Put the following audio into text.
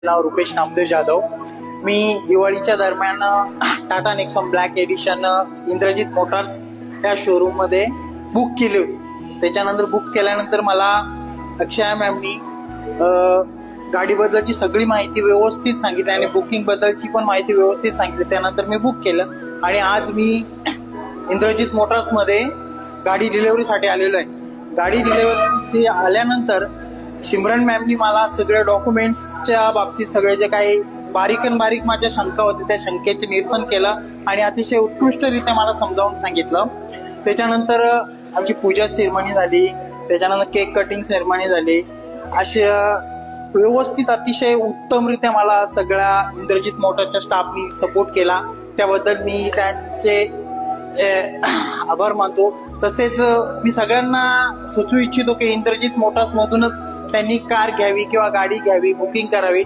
नाव रुपेश नामदेव जाधव. मी दिवाळीच्या दरम्यान Tata Nexon black edition Indrajit motors या शोरूम मध्ये बुक केली होती. त्याच्यानंतर बुक केल्यानंतर मला अक्षया मॅमनी गाडीबद्दलची सगळी माहिती व्यवस्थित सांगितली आणि बुकिंग बद्दलची पण माहिती व्यवस्थित सांगितली. त्यानंतर मी बुक केलं आणि आज मी इंद्रजित मोटर्स मध्ये गाडी डिलिव्हरीसाठी आलेलो आहे. गाडी डिलिव्हरी आल्यानंतर सिमरन मॅमनी मला सगळ्या डॉक्युमेंट्सच्या बाबतीत सगळे जे काही बारीक माझ्या शंका होत्या त्या शंकेचे निरसन केलं आणि अतिशय उत्कृष्टरित्या मला समजावून सांगितलं. त्याच्यानंतर आमची पूजा सेरेमनी झाली, त्याच्यानंतर केक कटिंग सेरेमनी झाली. अशा व्यवस्थित अतिशय उत्तमरित्या मला सगळ्या इंद्रजित मोटरच्या स्टाफनी सपोर्ट केला. त्याबद्दल मी त्यांचे आभार मानतो. तसेच मी सगळ्यांना सुचवू इच्छितो की इंद्रजित मोटर्स मधूनच त्यांनी कार घ्यावी किंवा गाडी घ्यावी, बुकिंग करावी.